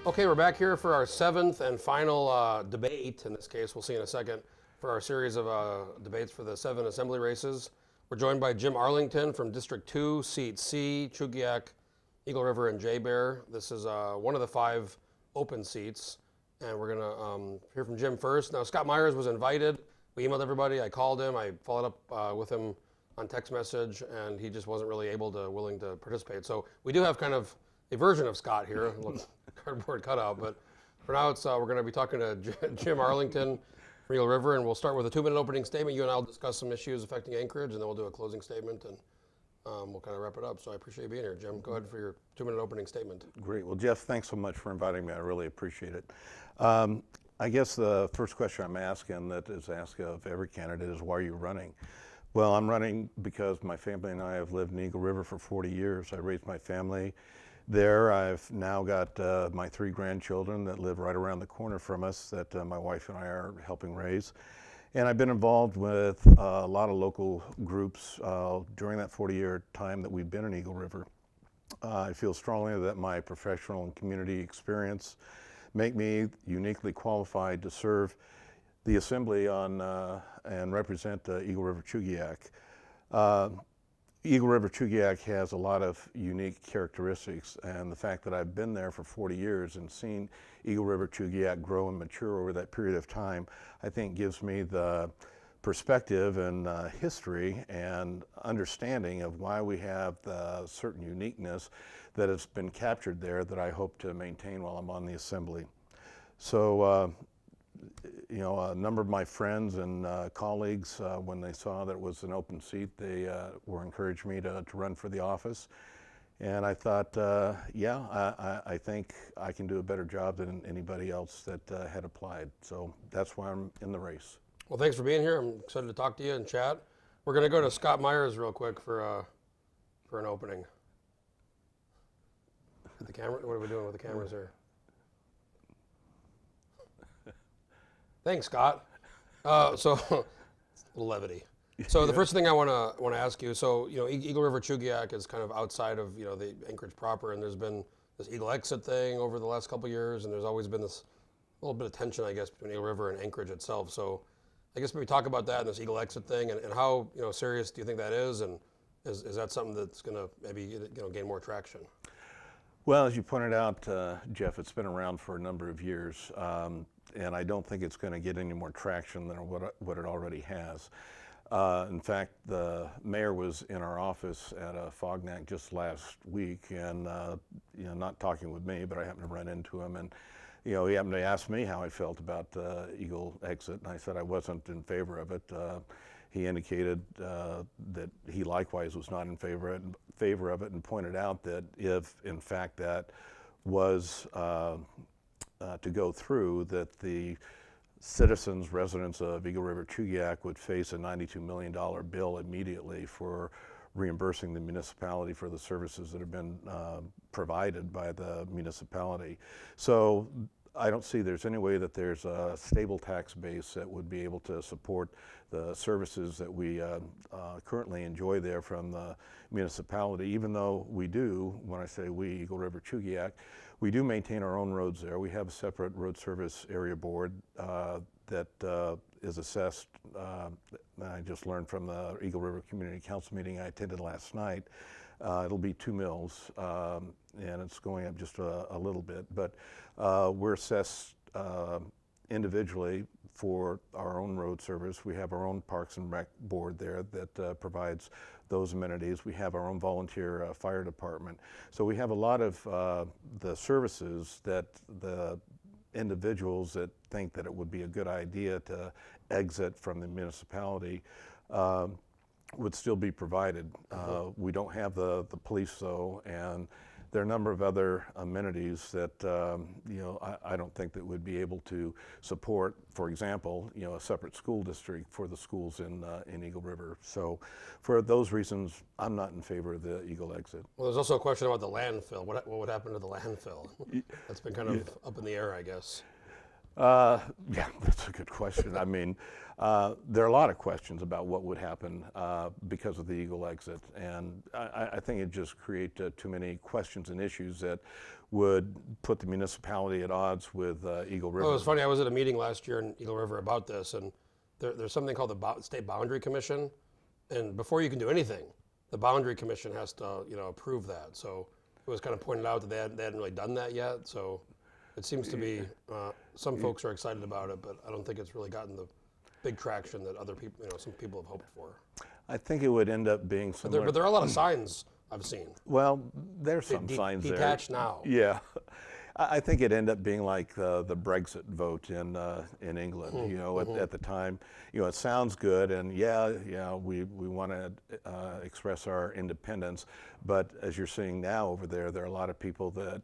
Okay, we're back here for our seventh and final debate. In this case, we'll see in a second, for our series of debates for the 7 assembly races. We're joined by Jim Arlington from District 2, Seat C, Chugiak, Eagle River, and JBER. This is one of the 5 open seats, and we're going to hear from Jim first. Now, Scott Myers was invited. We emailed everybody. I called him. I followed up with him on text message, and he just wasn't really willing to participate. So we do have kind of a version of Scott here, cardboard cutout, but for now we're going to be talking to Jim Arlington from Eagle River, and we'll start with a 2-minute opening statement. You and I will discuss some issues affecting Anchorage, and then we'll do a closing statement, and we'll kind of wrap it up. So I appreciate you being here, Jim. Go ahead for your 2-minute opening statement. Great. Well, Jeff, thanks so much for inviting me. I really appreciate it. I guess the first question I'm asking that is asked of every candidate is, why are you running? Well, I'm running because my family and I have lived in Eagle River for 40 years. I raised my family there. I've now got my 3 grandchildren that live right around the corner from us that my wife and I are helping raise. And I've been involved with a lot of local groups during that 40-year time that we've been in Eagle River. I feel strongly that my professional and community experience make me uniquely qualified to serve the Assembly and represent Eagle River Chugiak. Eagle River Chugiak has a lot of unique characteristics, and the fact that I've been there for 40 years and seen Eagle River Chugiak grow and mature over that period of time, I think gives me the perspective and history and understanding of why we have the certain uniqueness that has been captured there that I hope to maintain while I'm on the Assembly. So, you know, a number of my friends and colleagues, when they saw that it was an open seat, they were encouraging me to run for the office. And I thought, yeah, I think I can do a better job than anybody else that had applied. So that's why I'm in the race. Well, thanks for being here. I'm excited to talk to you and chat. We're going to go to Scott Myers real quick for an opening. The camera? What are we doing with the cameras here? Thanks, Scott. So, a little levity. So the first thing I want to ask you. So, you know, Eagle River Chugiak is kind of outside of, you know, the Anchorage proper, and there's been this Eagle exit thing over the last couple of years, and there's always been this little bit of tension, I guess, between Eagle River and Anchorage itself. So, I guess maybe talk about that and this Eagle exit thing, and how, you know, serious do you think that is, and is that something that's going to maybe, you know, gain more traction? Well, as you pointed out, Jeff, it's been around for a number of years. And I don't think it's going to get any more traction than what it already has. In fact, the mayor was in our office at a Fognac just last week, and you know, not talking with me, but I happened to run into him, and you know, he happened to ask me how I felt about the Eagle exit, and I said I wasn't in favor of it. He indicated that he likewise was not in favor of it, and pointed out that if, in fact, that was to go through, that the citizens, residents of Eagle River Chugiak would face a $92 million bill immediately for reimbursing the municipality for the services that have been provided by the municipality. So I don't see there's any way that there's a stable tax base that would be able to support the services that we currently enjoy there from the municipality, even though we do, when I say we, Eagle River Chugiak, we do maintain our own roads there. We have a separate road service area board that is assessed. I just learned from the Eagle River Community Council meeting I attended last night. It'll be 2 mills, and it's going up just a little bit. But we're assessed individually for our own road service. We have our own Parks and Rec board there that provides those amenities. We have our own volunteer fire department. So we have a lot of the services that the individuals that think that it would be a good idea to exit from the municipality would still be provided. We don't have the police though, and there are a number of other amenities that you know, I don't think that would be able to support. For example, you know, a separate school district for the schools in Eagle River. So, for those reasons, I'm not in favor of the Eagle exit. Well, there's also a question about the landfill. What would happen to the landfill? That's been kind of up in the air, I guess. Yeah, that's a good question. I mean, there are a lot of questions about what would happen because of the Eagle exit, and I think it just create too many questions and issues that would put the municipality at odds with Eagle River. Oh, it was funny. I was at a meeting last year in Eagle River about this, and there's something called the State Boundary Commission, and before you can do anything, the Boundary Commission has to, approve that. So it was kind of pointed out that they hadn't really done that yet. So it seems to be some folks are excited about it, but I don't think it's really gotten the big traction that other people, some people have hoped for. I think it would end up being similar. But there are a lot of signs I've seen. Well, there's some signs there. Detached now. Yeah. I think it ended up being like the Brexit vote in England. At the time, it sounds good, and we want to express our independence, but as you're seeing now over there are a lot of people that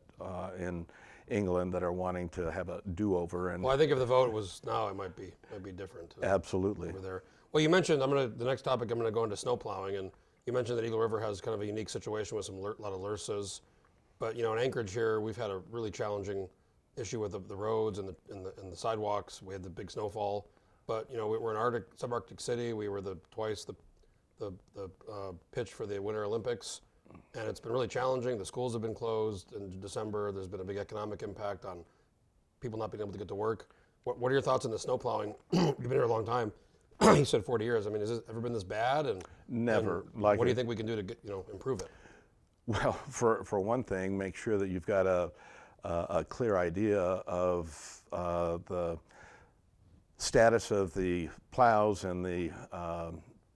in England that are wanting to have a do-over. And well, I think if the vote was now, it might be different. Absolutely. Over there. Well, you mentioned the next topic. I'm going to go into snow plowing, and you mentioned that Eagle River has kind of a unique situation with a lot of LRSAs. But in Anchorage here, we've had a really challenging issue with the roads and the sidewalks. We had the big snowfall, but we're an subarctic city. We were twice the pitch for the Winter Olympics, and it's been really challenging. The schools have been closed in December. There's been a big economic impact on people not being able to get to work. What are your thoughts on the snow plowing? You've been here a long time. You said 40 years. I mean, has it ever been this bad? And never. What do you think we can do to improve it? Well, for one thing, make sure that you've got a clear idea of the status of the plows and the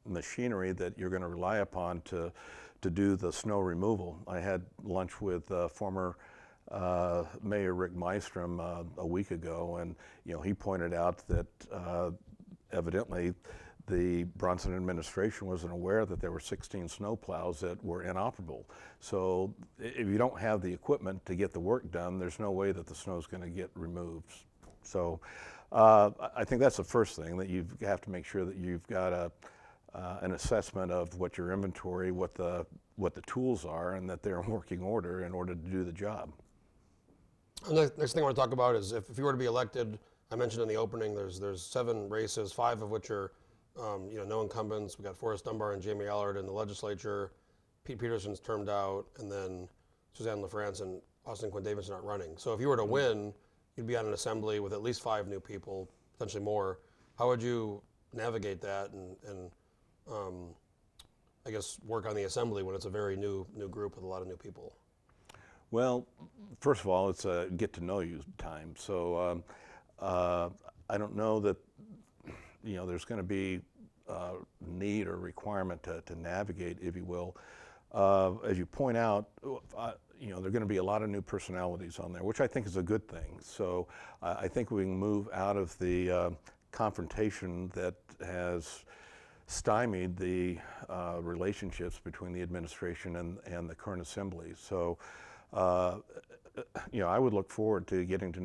machinery that you're going to rely upon to do the snow removal. I had lunch with former Mayor Rick Mystrom a week ago, and he pointed out that evidently the Bronson administration wasn't aware that there were 16 snow plows that were inoperable. So if you don't have the equipment to get the work done, there's no way that the snow is going to get removed. So I think that's the first thing, that you have to make sure that you've got an assessment of what your inventory, what the tools are, and that they're in working order in order to do the job. The next thing I want to talk about is if you were to be elected, I mentioned in the opening, there's 7 races, 5 of which are no incumbents. We got Forrest Dunbar and Jamie Allard in the legislature. Pete Peterson's termed out, and then Suzanne LaFrance and Austin Quinn Davidson aren't running. So if you were to win, you'd be on an assembly with at least 5 new people, potentially more. How would you navigate that and I guess work on the assembly when it's a very new group with a lot of new people? Well, first of all, it's a get to know you time. So I don't know that there's going to be need or requirement to navigate, if you will. As you point out, there are going to be a lot of new personalities on there, which I think is a good thing. So I think we can move out of the confrontation that has stymied the relationships between the administration and the current assembly. So I would look forward to getting to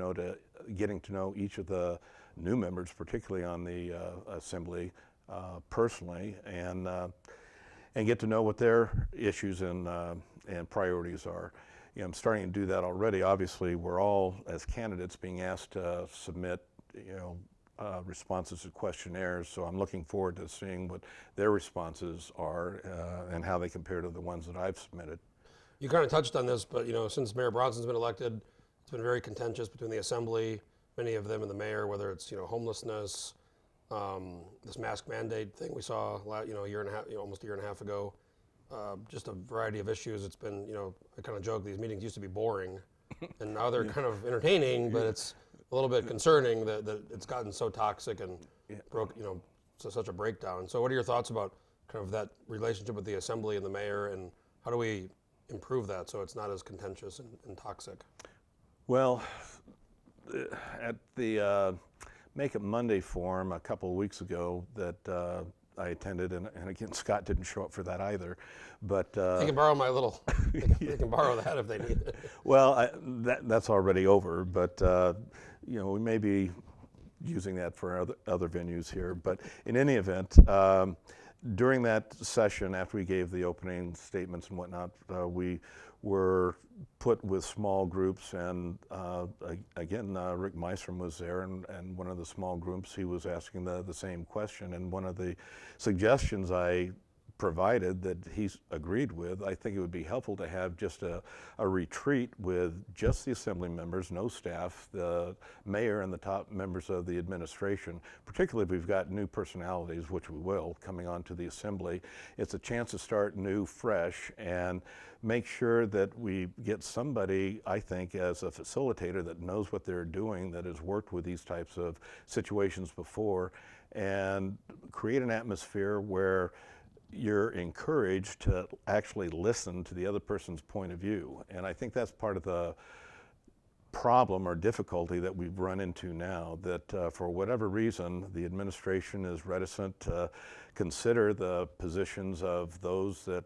know each of the new members, particularly on the assembly, personally, and get to know what their issues and priorities are. I'm starting to do that already. Obviously, we're all, as candidates, being asked to submit, responses to questionnaires. So I'm looking forward to seeing what their responses are and how they compare to the ones that I've submitted. You kind of touched on this, but since Mayor Bronson's been elected, it's been very contentious between the assembly, many of them, and the mayor, whether it's homelessness, this mask mandate thing we saw a year and a half, almost a year and a half ago, just a variety of issues. It's been I kind of joke these meetings used to be boring, and now they're kind of entertaining, but it's a little bit concerning that it's gotten so toxic and broke, such a breakdown. So what are your thoughts about kind of that relationship with the assembly and the mayor, and how do we improve that so it's not as contentious and toxic? Well, at the Make It Monday forum a couple of weeks ago that I attended, and again, Scott didn't show up for that either, but they can borrow my little, they can borrow that if they need it. Well, that's already over, but we may be using that for other venues here. But in any event, during that session, after we gave the opening statements and whatnot, we were put with small groups, and again, Rick Meistrom was there, and one of the small groups, he was asking the same question, and one of the suggestions I provided that he's agreed with, I think it would be helpful to have just a retreat with just the assembly members, no staff, the mayor and the top members of the administration, particularly if we've got new personalities, which we will, coming onto the assembly. It's a chance to start new, fresh, and make sure that we get somebody, I think, as a facilitator that knows what they're doing, that has worked with these types of situations before, and create an atmosphere where you're encouraged to actually listen to the other person's point of view. And I think that's part of the problem or difficulty that we've run into now, that for whatever reason, the administration is reticent to consider the positions of those that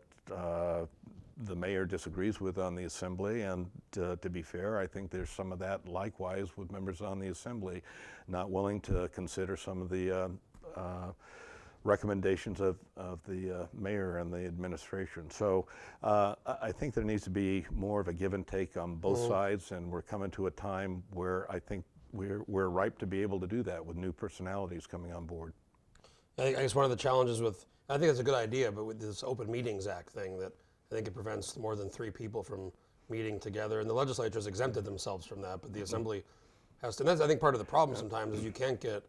the mayor disagrees with on the assembly. And to be fair, I think there's some of that likewise with members on the assembly, not willing to consider some of the recommendations of the mayor and the administration. So I think there needs to be more of a give and take on both sides, and we're coming to a time where I think we're ripe to be able to do that with new personalities coming on board. I guess one of the challenges with, I think it's a good idea, but with this Open Meetings Act thing, that I think it prevents more than 3 people from meeting together, and the legislature's exempted themselves from that, but the assembly has to. And that's, I think, part of the problem sometimes is you can't get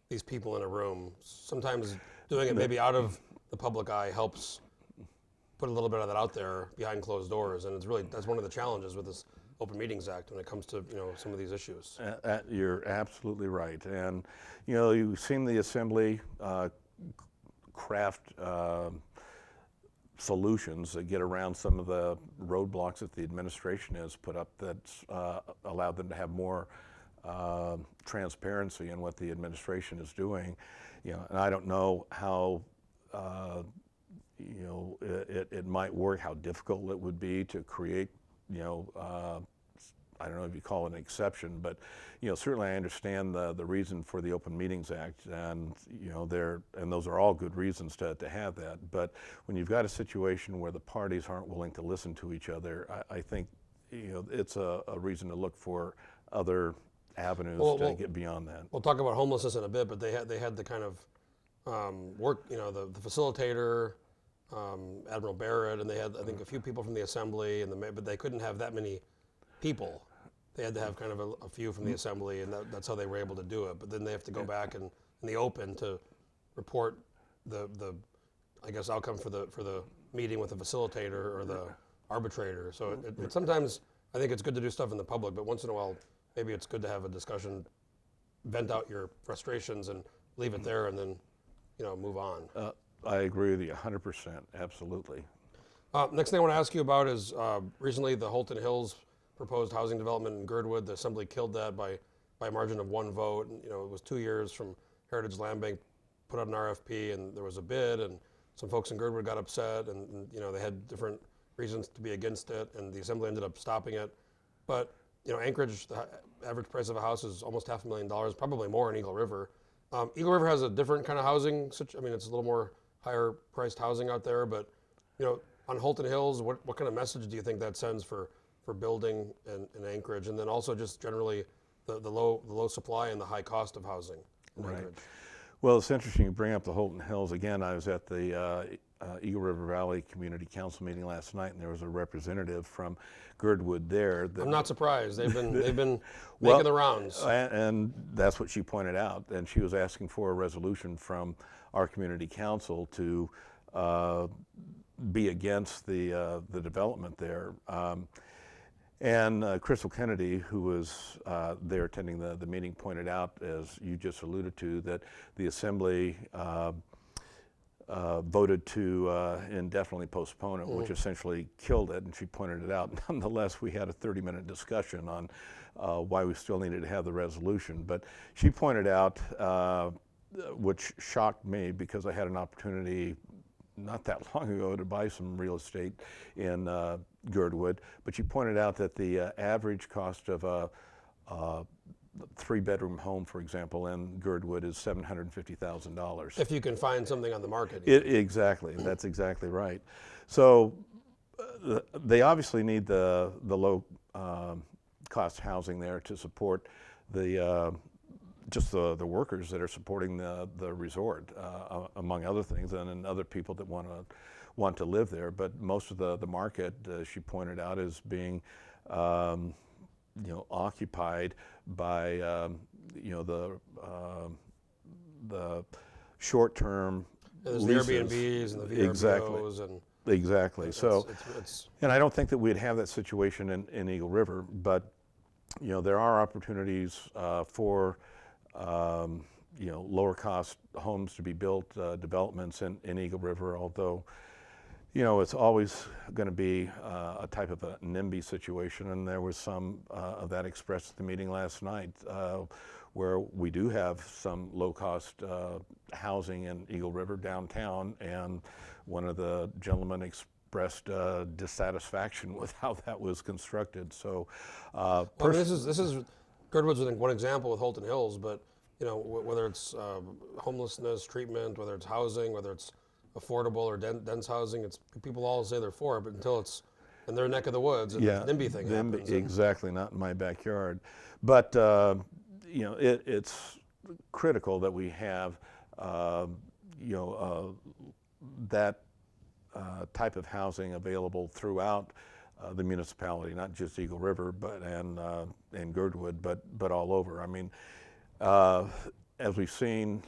these people in a room. Sometimes doing it maybe out of the public eye helps put a little bit of that out there behind closed doors, and it's really, that's one of the challenges with this Open Meetings Act when it comes to some of these issues. You're absolutely right, and you've seen the assembly craft solutions that get around some of the roadblocks that the administration has put up that's allowed them to have more transparency in what the administration is doing. And I don't know how it might work, how difficult it would be to create, I don't know if you call it an exception, but certainly I understand the reason for the Open Meetings Act, and and those are all good reasons to have that. But when you've got a situation where the parties aren't willing to listen to each other, I think it's a reason to look for other avenues to get beyond that. We'll talk about homelessness in a bit, but they had the kind of work, the facilitator, Admiral Barrett, and they had, I think, a few people from the assembly, but they couldn't have that many people. They had to have kind of a few from the assembly, and that's how they were able to do it. But then they have to go back and in the open to report the I guess outcome for the meeting with the facilitator or the arbitrator. So it sometimes I think it's good to do stuff in the public, but once in a while maybe it's good to have a discussion, vent out your frustrations, and leave it there, and then move on. I agree with you 100%, absolutely. Next thing I want to ask you about is recently the Holton Hills proposed housing development in Girdwood. The assembly killed that by a margin of 1 vote. And, it was 2 years from Heritage Land Bank put out an RFP, and there was a bid, and some folks in Girdwood got upset, and they had different reasons to be against it, and the assembly ended up stopping it. But Anchorage, the average price of a house is almost $500,000, probably more in Eagle River. Eagle River has a different kind of housing. It's a little more higher priced housing out there, but on Holton Hills, what kind of message do you think that sends for building in Anchorage, and then also just generally the low supply and the high cost of housing in Anchorage? Well, it's interesting you bring up the Holton Hills. Again, I was at the Eagle River Valley Community Council meeting last night, and there was a representative from Girdwood there. I'm not surprised. They've been making the rounds. And that's what she pointed out. And she was asking for a resolution from our community council to be against the development there. And Crystal Kennedy, who was there attending the meeting, pointed out, as you just alluded to, that the assembly voted to indefinitely postpone it, which essentially killed it, and she pointed it out. Nonetheless, we had a 30-minute discussion on why we still needed to have the resolution. But she pointed out, which shocked me because I had an opportunity not that long ago to buy some real estate in Girdwood, but she pointed out that the average cost of a 3-bedroom home, for example, in Girdwood is $750,000. If you can find something on the market. Exactly, that's exactly right. So they obviously need the low cost housing there to support the just the workers that are supporting the resort, among other things, and other people that want to live there. But most of the market, as she pointed out, is being occupied by the short-term There's leases. the Airbnbs and the VRBOs and exactly. So, it's and I don't think that we'd have that situation in Eagle River, but there are opportunities for lower cost homes to be built, developments in Eagle River, although it's always going to be a type of a NIMBY situation, and there was some of that expressed at the meeting last night, where we do have some low-cost housing in Eagle River downtown, and one of the gentlemen expressed dissatisfaction with how that was constructed. So, this is Girdwood's one example with Holton Hills, but whether it's homelessness treatment, whether it's housing, whether it's affordable or dense housing, it's people all say they're for it, but until it's in their neck of the woods, and the NIMBY thing happens. Exactly, not in my backyard. But it's critical that we have that type of housing available throughout the municipality, not just Eagle River, but and Girdwood, but all over. I mean, as we've seen,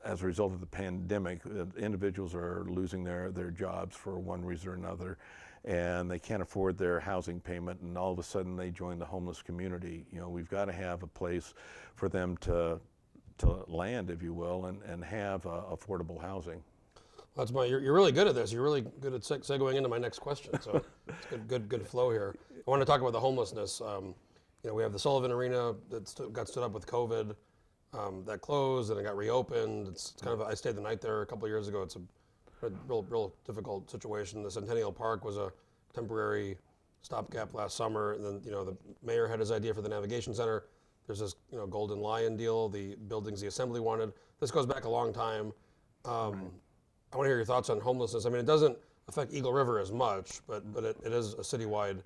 as a result of the pandemic, individuals are losing their jobs for one reason or another, and they can't afford their housing payment, and all of a sudden they join the homeless community. We've got to have a place for them to land, if you will, and have affordable housing. That's you're really good at this. You're really good at segueing into my next question. So it's good flow here. I want to talk about the homelessness. We have the Sullivan Arena that got stood up with COVID. That closed and it got reopened. It's kind of I stayed the night there a couple of years ago. It's a real difficult situation. The Centennial Park was a temporary stopgap last summer, and then the mayor had his idea for the navigation center. There's this Golden Lion deal. The buildings the Assembly wanted. This goes back a long time. I want to hear your thoughts on homelessness. I mean, it doesn't affect Eagle River as much, but it is a citywide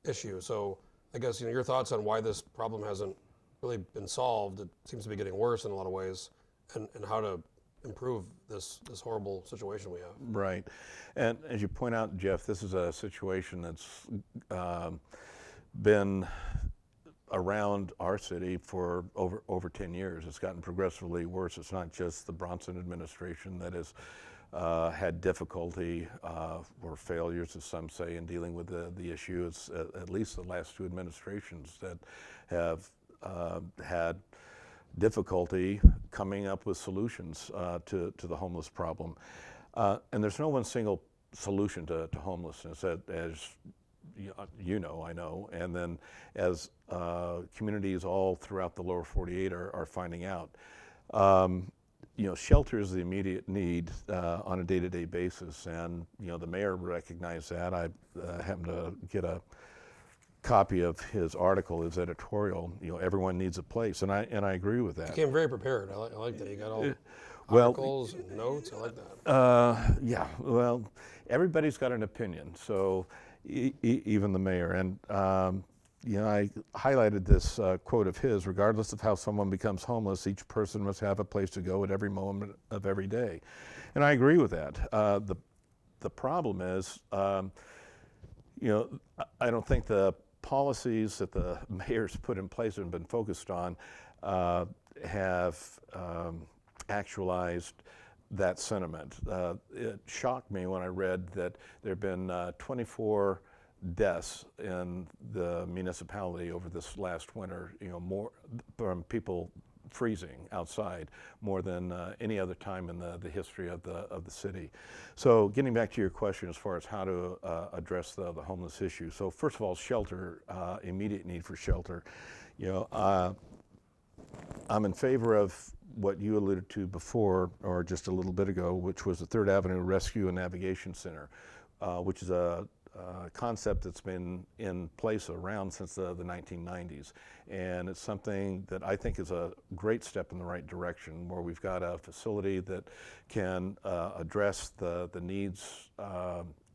issue. So I guess your thoughts on why this problem hasn't really been solved. It seems to be getting worse in a lot of ways, and how to improve this horrible situation we have. Right, and as you point out, Jeff, this is a situation that's been around our city for over 10 years. It's gotten progressively worse. It's not just the Bronson administration that has had difficulty or failures, as some say, in dealing with the issue. It's at least the last two administrations that have had difficulty coming up with solutions to the homeless problem. And there's no one single solution to homelessness, as I know, and then as communities all throughout the lower 48 are finding out. Shelter is the immediate need on a day-to-day basis, and the mayor recognized that. I happened to get a copy of his article, his editorial. Everyone needs a place, and I agree with that. You came very prepared. I like that. You got all articles and notes. I like that. Yeah. Well, everybody's got an opinion, so even the mayor. And I highlighted this quote of his: "Regardless of how someone becomes homeless, each person must have a place to go at every moment of every day." And I agree with that. The problem is, I don't think the policies that the mayor's put in place and been focused on have actualized that sentiment. It shocked me when I read that there have been 24 deaths in the municipality over this last winter, more from people freezing outside, more than any other time in the history of the city. So getting back to your question as far as how to address the homeless issue. So first of all, shelter, immediate need for shelter. I'm in favor of what you alluded to before, or just a little bit ago, which was the 3rd Avenue Rescue and Navigation Center, which is a concept that's been in place around since the 1990s. And it's something that I think is a great step in the right direction, where we've got a facility that can address the needs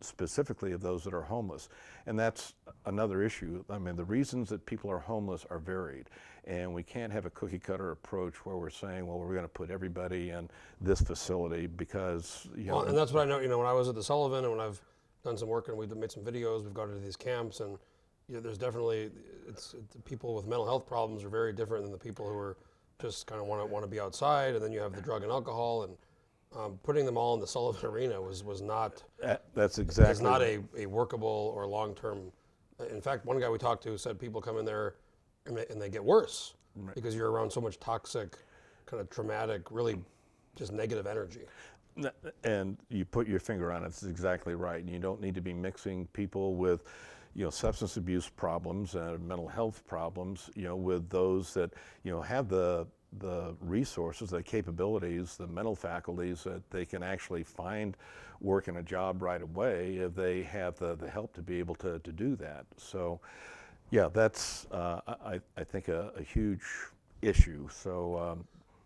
specifically of those that are homeless. And that's another issue. I mean, the reasons that people are homeless are varied. And we can't have a cookie cutter approach where we're saying, well, we're going to put everybody in this facility because, you know. Well, and that's what I know, when I was at the Sullivan and when I've done some work and we've made some videos, we've gone to these camps, and there's definitely, people with mental health problems are very different than the people who are just kind of want to be outside, and then you have the drug and alcohol, and putting them all in the Sullivan arena was not. That's exactly. Is not a workable or long-term. In fact, one guy we talked to said people come in there and they get worse because you're around so much toxic, kind of traumatic, really just negative energy. And you put your finger on it. It's exactly right. And you don't need to be mixing people with, substance abuse problems and mental health problems, with those that, have the resources, the capabilities, the mental faculties that they can actually find work in a job right away if they have the help to be able to do that. So, yeah, that's, I think, a huge issue. So.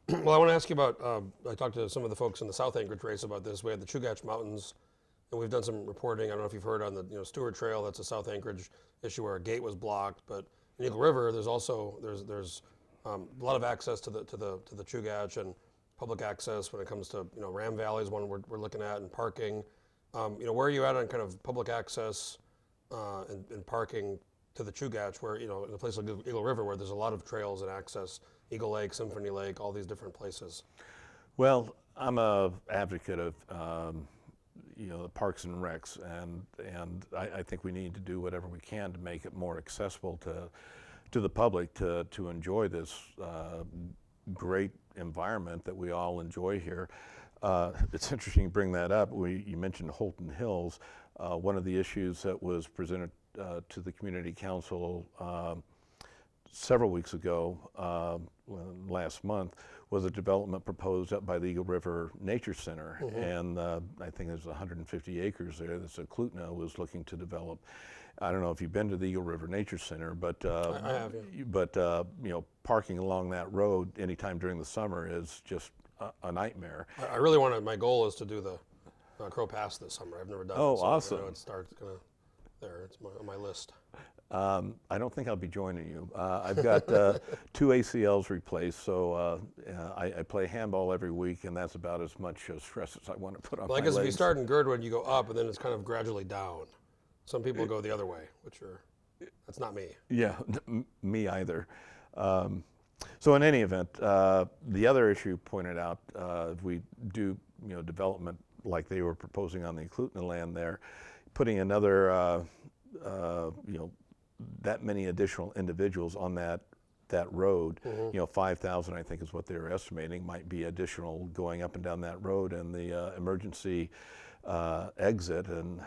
Well, I want to ask you about, I talked to some of the folks in the South Anchorage race about this. We had the Chugiak Mountains, and we've done some reporting. I don't know if you've heard on the Stewart Trail, that's a South Anchorage issue where a gate was blocked. But in Eagle River, there's also, there's a lot of access to the Chugiak and public access when it comes to, Ram Valley is one we're looking at, and parking. Where are you at on kind of public access and parking to the Chugiak, where, in a place like Eagle River where there's a lot of trails and access, Eagle Lake, Symphony Lake, all these different places? Well, I'm a advocate of, the parks and recs, and I think we need to do whatever we can to make it more accessible to the public to enjoy this great environment that we all enjoy here. It's interesting you bring that up. You mentioned Holton Hills. One of the issues that was presented to the Community Council several weeks ago, last month, was a development proposed up by the Eagle River Nature Center. Mm-hmm. And I think there's 150 acres there that Klutna was looking to develop. I don't know if you've been to the Eagle River Nature Center, but I have, yeah. But parking along that road anytime during the summer is just a nightmare. I really want to. My goal is to do the Crow Pass this summer. I've never done it. Oh, so awesome! I know it starts kind of there. It's on my list. I don't think I'll be joining you. I've got 2 ACLs replaced, so I play handball every week, and that's about as much stress as I want to put on my legs. Well, I guess if you start in Girdwood, you go up, and then it's kind of gradually down. Some people go the other way, that's not me. Yeah, me either. So in any event, the other issue pointed out, if we do development like they were proposing on the Klutna land there, putting another that many additional individuals on that road, mm-hmm. 5,000 I think is what they were estimating might be additional going up and down that road, and the emergency exit, and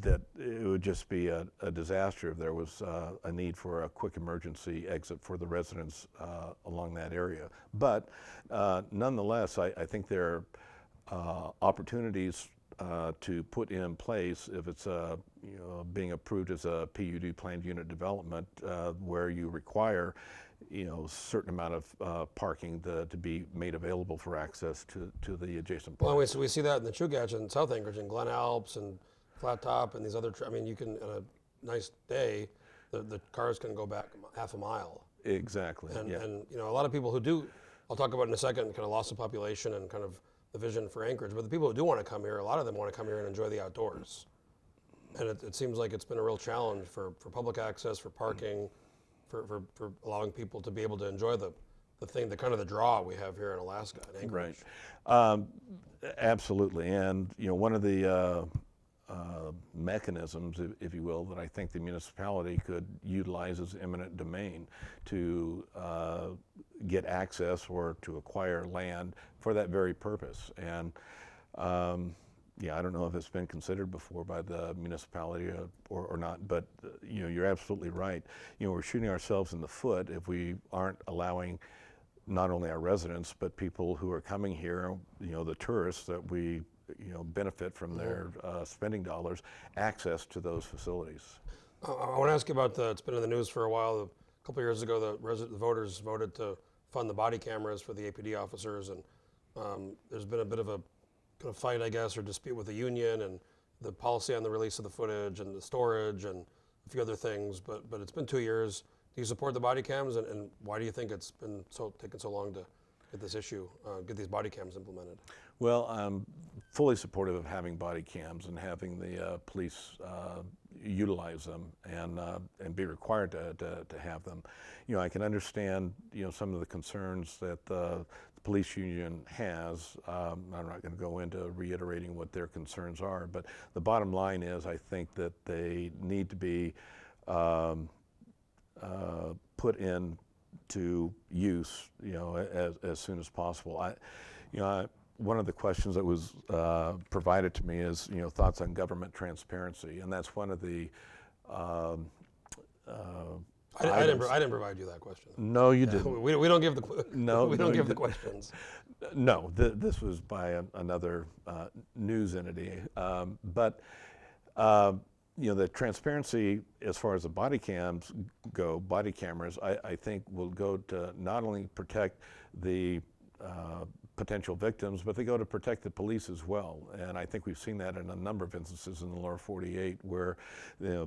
that it would just be a disaster if there was a need for a quick emergency exit for the residents along that area. But nonetheless, I think there are opportunities to put in place if it's being approved as a PUD, planned unit development, where you require certain amount of parking to be made available for access to the adjacent park. Well, we see that in the Chugiak and South Anchorage and Glen Alps and Flat Top and these other, you can, on a nice day, the cars can go back half a mile. Exactly. And, yeah. and a lot of people who do, I'll talk about in a second, kind of loss of population and kind of the vision for Anchorage, but the people who do want to come here, a lot of them want to come here and enjoy the outdoors. And it seems like it's been a real challenge for public access, for parking, for allowing people to be able to enjoy the thing, the kind of the draw we have here in Alaska and Anchorage. Right. Absolutely. And one of the mechanisms, if you will, that I think the municipality could utilize is eminent domain to get access or to acquire land for that very purpose. And I don't know if it's been considered before by the municipality or not, but you're absolutely right. We're shooting ourselves in the foot if we aren't allowing not only our residents, but people who are coming here, the tourists that we benefit from their spending dollars, access to those facilities. I want to ask you about it's been in the news for a while. A couple of years ago, the voters voted to fund the body cameras for the APD officers, and there's been a bit of a kind of fight, I guess, or dispute with the union and the policy on the release of the footage and the storage and a few other things. But it's been 2 years. Do you support the body cams, and why do you think it's been taken so long to get this issue, get these body cams implemented? Well, I'm fully supportive of having body cams and having the police utilize them and be required to have them. I can understand some of the concerns that the police union has. I'm not going to go into reiterating what their concerns are, but the bottom line is I think that they need to be put into use, as soon as possible. One of the questions that was provided to me is, thoughts on government transparency, and that's one of the. I didn't provide you that question. No, you didn't. We don't give the no. We don't no, give the questions. No, this was by another news entity, but. The transparency as far as the body cameras, I think will go to not only protect the potential victims, but they go to protect the police as well. And I think we've seen that in a number of instances in the lower 48 where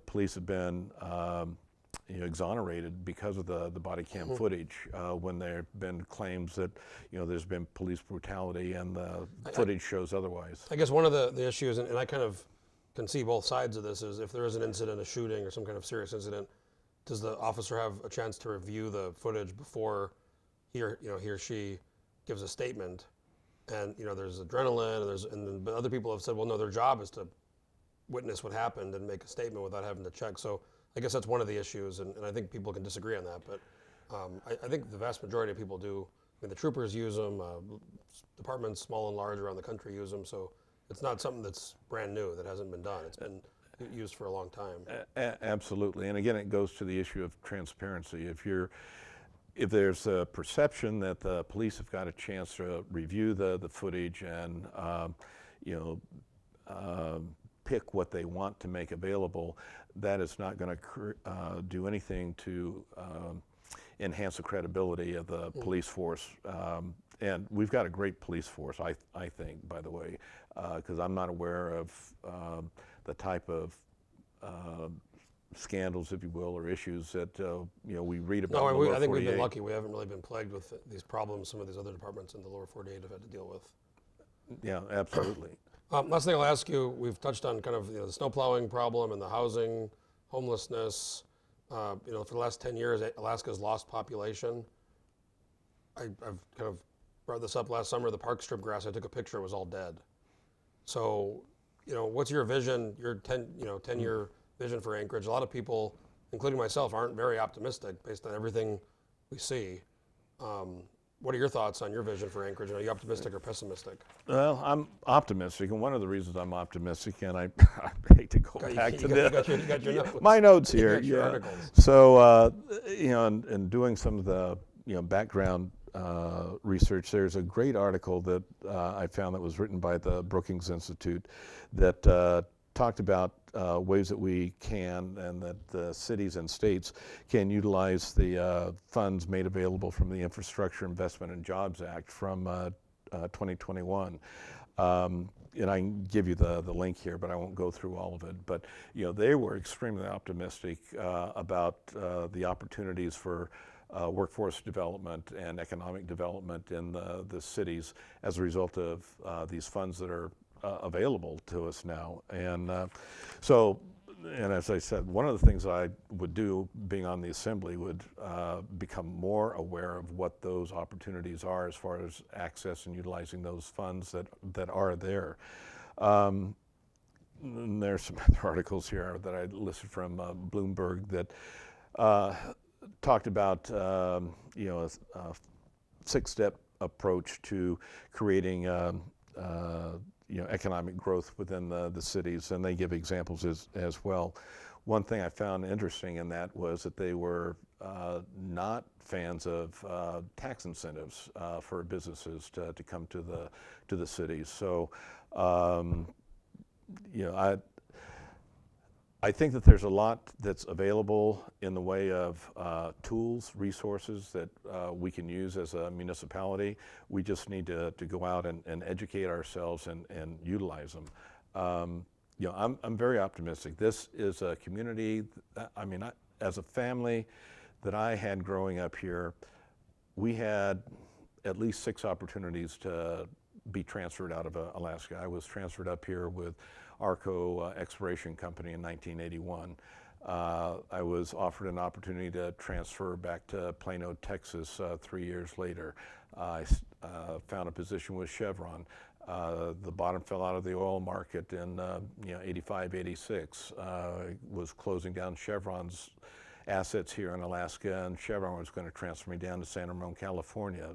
police have been exonerated because of the body cam footage when there have been claims that there's been police brutality and the footage shows otherwise. I guess one of the issues, and I kind of can see both sides of this, is if there is an incident, a shooting or some kind of serious incident, does the officer have a chance to review the footage before he or she gives a statement? And there's adrenaline, but other people have said, well, no, their job is to witness what happened and make a statement without having to check. So I guess that's one of the issues, and I think people can disagree on that, but I think the vast majority of people do. I mean, the troopers use them, departments small and large around the country use them, so it's not something that's brand new, that hasn't been done. It's been used for a long time. Absolutely, and again, it goes to the issue of transparency. If there's a perception that the police have got a chance to review the footage and pick what they want to make available, that is not going to do anything to enhance the credibility of the police force. And we've got a great police force, I think, by the way, because I'm not aware of the type of scandals, if you will, or issues that we read about. No, in the lower I think 48. we've been lucky. We haven't really been plagued with these problems some of these other departments in the lower 48 have had to deal with. Yeah, absolutely. Last thing I'll ask you, we've touched on kind of the snow plowing problem and the housing, homelessness. For the last 10 years, Alaska's lost population. I've kind of brought this up last summer. The park strip grass, I took a picture, was all dead. So, what's your vision, your 10-year vision for Anchorage? A lot of people, including myself, aren't very optimistic based on everything we see. What are your thoughts on your vision for Anchorage? Are you optimistic or pessimistic? Well, I'm optimistic, and one of the reasons I'm optimistic, and I hate to go back to this. You got your notes. My notes here. You got your articles. So, in doing some of the background research, there's a great article that I found that was written by the Brookings Institute that talked about ways that we can and that the cities and states can utilize the funds made available from the Infrastructure Investment and Jobs Act from 2021. And I can give you the link here, but I won't go through all of it. But they were extremely optimistic about the opportunities for workforce development and economic development in the cities as a result of these funds that are available to us now. And and as I said, one of the things I would do being on the Assembly would become more aware of what those opportunities are as far as access and utilizing those funds that are there. And there's some other articles here that I listed from Bloomberg that talked about a 6-step approach to creating economic growth within the cities, and they give examples as well. One thing I found interesting in that was that they were not fans of tax incentives for businesses to come to the cities. So, you know, I think that there's a lot that's available in the way of tools, resources that we can use as a municipality. We just need to go out and educate ourselves and utilize them. You know, I'm very optimistic. This is a community, I mean, as a family that I had growing up here, we had at least 6 opportunities to be transferred out of Alaska. I was transferred up here with Arco Exploration Company in 1981. I was offered an opportunity to transfer back to Plano, Texas 3 years later. I found a position with Chevron. The bottom fell out of the oil market in 85, 86. Was closing down Chevron's assets here in Alaska, and Chevron was going to transfer me down to San Ramon, California.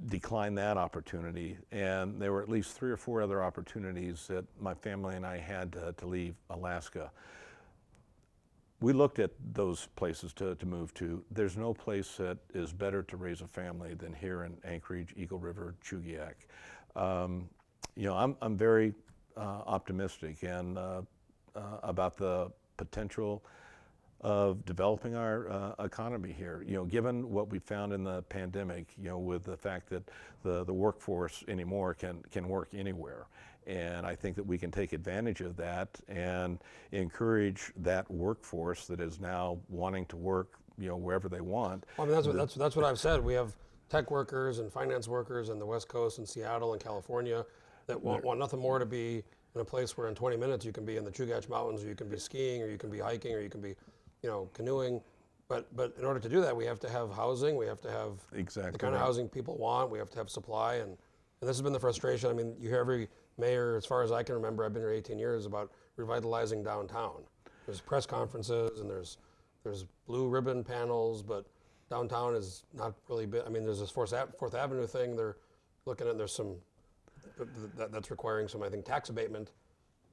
Declined that opportunity, and there were at least 3 or 4 other opportunities that my family and I had to leave Alaska. We looked at those places to move to. There's no place that is better to raise a family than here in Anchorage, Eagle River, Chugiak. You know, I'm very optimistic and about the potential of developing our economy here. You know, given what we found in the pandemic, you know, with the fact that the workforce anymore can work anywhere. And I think that we can take advantage of that and encourage that workforce that is now wanting to work, you know, wherever they want. Well, I mean, that's what I've said. We have tech workers and finance workers in the West Coast and Seattle and California that want nothing more to be in a place where in 20 minutes you can be in the Chugiak Mountains, or you can be skiing, or you can be hiking, or you can be, you know, canoeing. But in order to do that, we have to have housing. We have to have the kind of housing people want. We have to have supply, and this has been the frustration. I mean, you hear every mayor, as far as I can remember, I've been here 18 years, about revitalizing downtown. There's press conferences and there's blue ribbon panels, but downtown is not really big. I mean, there's this Fourth Avenue thing they're looking at. There's some that's requiring some, I think, tax abatement.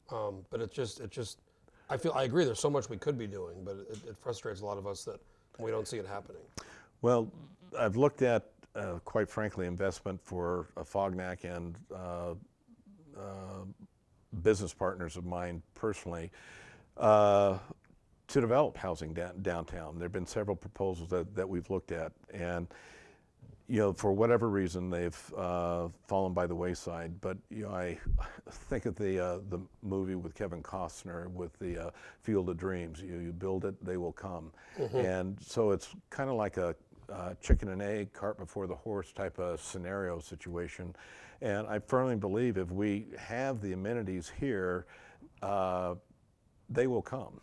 But it's just. I agree. There's so much we could be doing, but it frustrates a lot of us that we don't see it happening. Well, I've looked at, quite frankly, investment for Fognac and business partners of mine personally to develop housing downtown. There have been several proposals that we've looked at, and you know, for whatever reason, they've fallen by the wayside. But you know, I think of the movie with Kevin Costner with the Field of Dreams. You build it, they will come. Mm-hmm. And so it's kind of like a chicken and egg, cart before the horse type of scenario situation. And I firmly believe if we have the amenities here, they will come.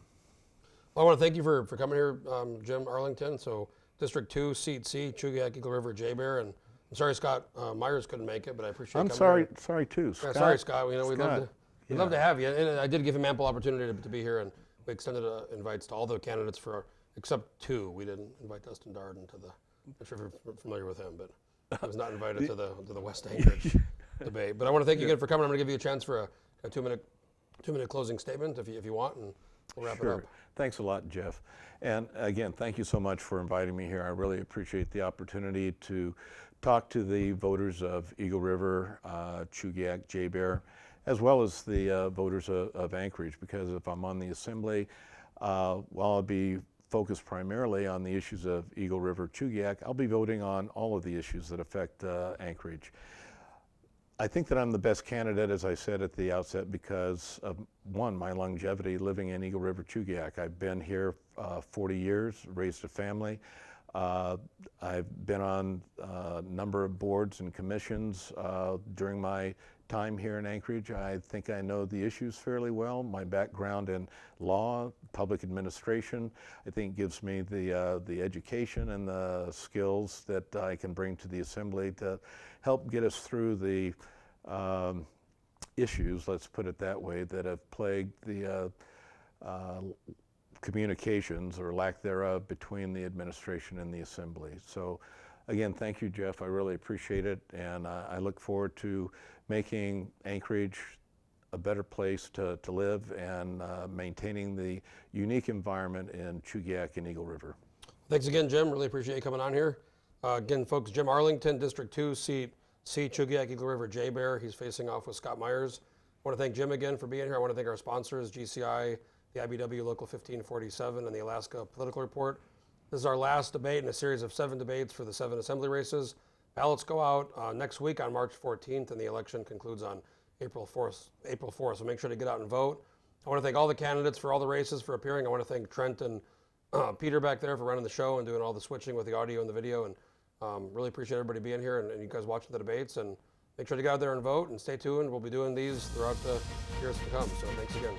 Well, I want to thank you for coming here, Jim Arlington. So District 2, Seat C, Chugiak, Eagle River, JBER, and I'm sorry Scott Myers couldn't make it, but I appreciate I'm coming sorry, here. Sorry too, Scott. Yeah, sorry, Scott. You know, we'd Scott, love to have you. And I did give him ample opportunity to be here, and we extended invites to all the candidates except 2. We didn't invite Dustin Darden to the. I'm not sure if you're familiar with him, but he was not invited to the West Anchorage debate. But I want to thank you again for coming. I'm going to give you a chance for a 2-minute closing statement if you want, and we'll wrap it up. Thanks a lot, Jeff. And again, thank you so much for inviting me here. I really appreciate the opportunity to talk to the voters of Eagle River, Chugiak, JBER, as well as the voters of Anchorage, because if I'm on the Assembly, while I'll be focused primarily on the issues of Eagle River, Chugiak, I'll be voting on all of the issues that affect Anchorage. I think that I'm the best candidate, as I said at the outset, because of, one, my longevity living in Eagle River, Chugiak. I've been here 40 years, raised a family. I've been on a number of boards and commissions during my time here in Anchorage. I think I know the issues fairly well. My background in law, public administration, I think gives me the education and the skills that I can bring to the Assembly to help get us through the issues, let's put it that way, that have plagued the communications or lack thereof between the administration and the Assembly. So again, thank you, Jeff. I really appreciate it, and I look forward to making Anchorage a better place to live and maintaining the unique environment in Chugiak and Eagle River. Thanks again, Jim. Really appreciate you coming on here. Again, folks, Jim Arlington, District 2, Seat C, Chugiak, Eagle River, JBER. He's facing off with Scott Myers. I want to thank Jim again for being here. I want to thank our sponsors, GCI, the IBW Local 1547, and the Alaska Political Report. This is our last debate in a series of 7 debates for the 7 assembly races. Ballots go out next week on March 14th, and the election concludes on April 4th. So make sure to get out and vote. I want to thank all the candidates for all the races for appearing. I want to thank Trent and Peter back there for running the show and doing all the switching with the audio and the video. And really appreciate everybody being here and you guys watching the debates. And make sure to get out there and vote and stay tuned. We'll be doing these throughout the years to come. So thanks again.